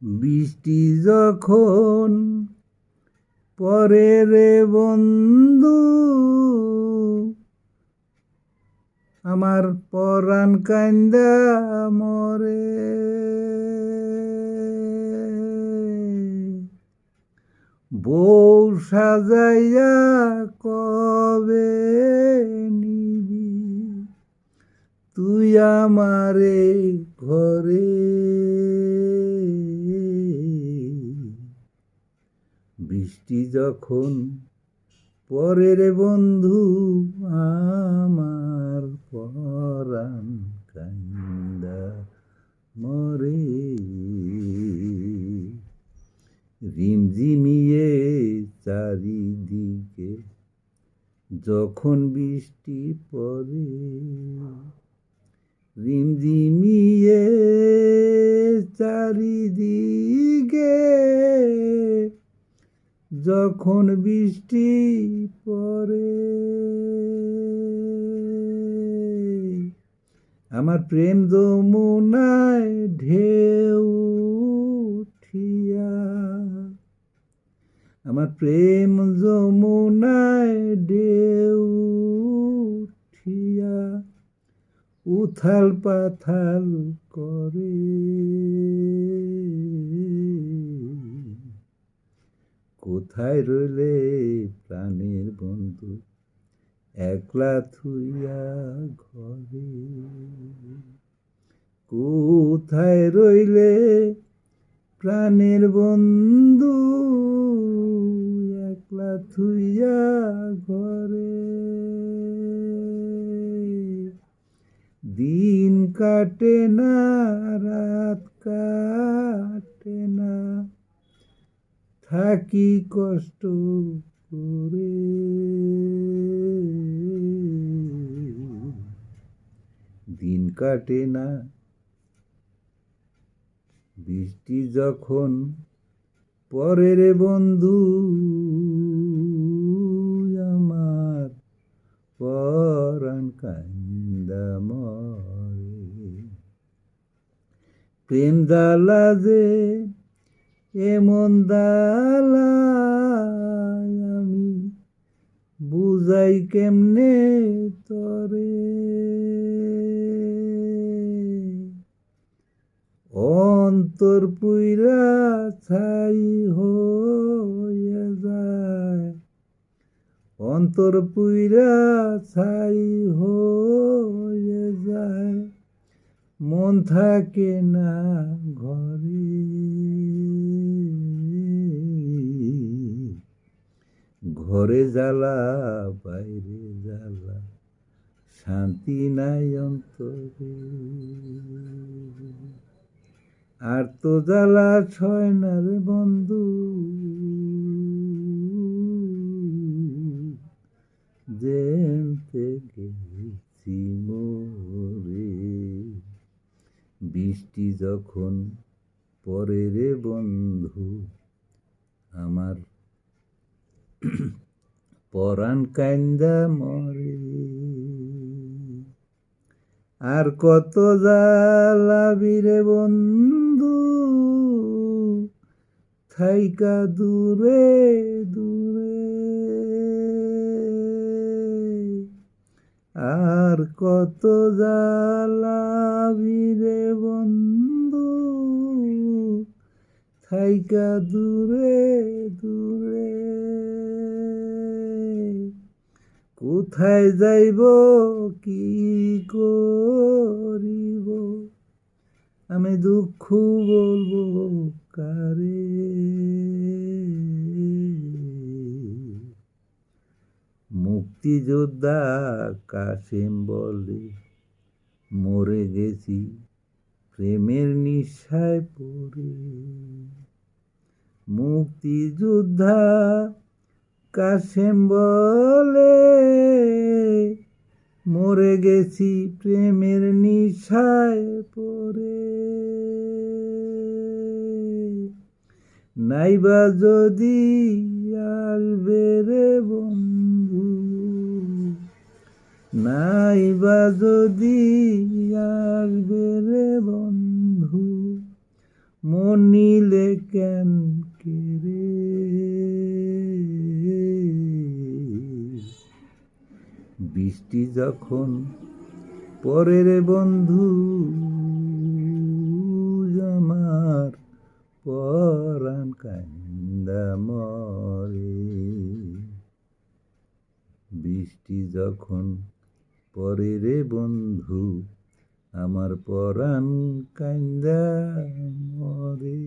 বৃষ্টি যখন পরে রে বন্ধু, আমার পরাণ কান্দা মরে। বউ সাজাইয়া কবে নিবি তুই আমারে ঘরে। বৃষ্টি যখন পরে রে বন্ধু, আমার পরাণ কান্দা মরে। রিমঝিমিয়ে চারিদিকে যখন বৃষ্টি পড়ে, রিমঝিমিয়ে চারিদিকে যখন বৃষ্টি পড়ে, আমার প্রেম যমুনায় ঢেউ উঠিয়া, আমার প্রেম যমুনায় ঢেউ উঠিয়া উথাল পাথাল করে। কোথায় রইলে প্রাণের বন্ধু, একলা থুইয়া ঘরে। কোথায় রইলে প্রাণের বন্ধু, একলা থুইয়া ঘরে। দিন কাটে না, রাত কাটে না, থাকি কষ্ট করে। দিন কাটে না, বৃষ্টি যখন পরে রে বন্ধু, আমার পরাণ কান্দা মরে। প্রেম দালা যে এমন দালা, আমি বুঝাই কেমনে তরে। অন্তর পুইরা ছাই হয়ে যায়, অন্তর পুইরা ছাই হয়ে যায়, মন থাকে না ঘরে। ঘরে জ্বালা বাইরে জ্বালা, শান্তি নাই অন্তরে। আর তো জ্বালা ছয় না রে বন্ধু, যেতে গেছি মোরে। বৃষ্টি যখন পরে রে বন্ধু, আমার পরাণ কান্দা মরে। আর কত জ্বালাবি রে বন্ধু, থাইকা দূরে দূরে। আর কত জ্বালাবি রে বন্ধু, থাইকা দূরে দূরে। কোথায় যাইব কি করিব, আমি দুঃখ বলবো কারে। মুক্তিযোদ্ধা কাসেম বলে, মরে গেছি প্রেমের নিশায় পড়ে। মুক্তিযোদ্ধা কাসেম বলে, মরে গেছি প্রেমের নিশায় পড়ে। নাইবা যদি আসবে রে বন্ধু, নাইবা যদি আসবে রে বন্ধু, অনিলে কেন কেরে বৃষ্টি যখন পরে রে বন্ধু আমার পরাণ কান্দা মরে বৃষ্টি যখন পরে রে বন্ধু আমার পরাণ কান্দা মরে।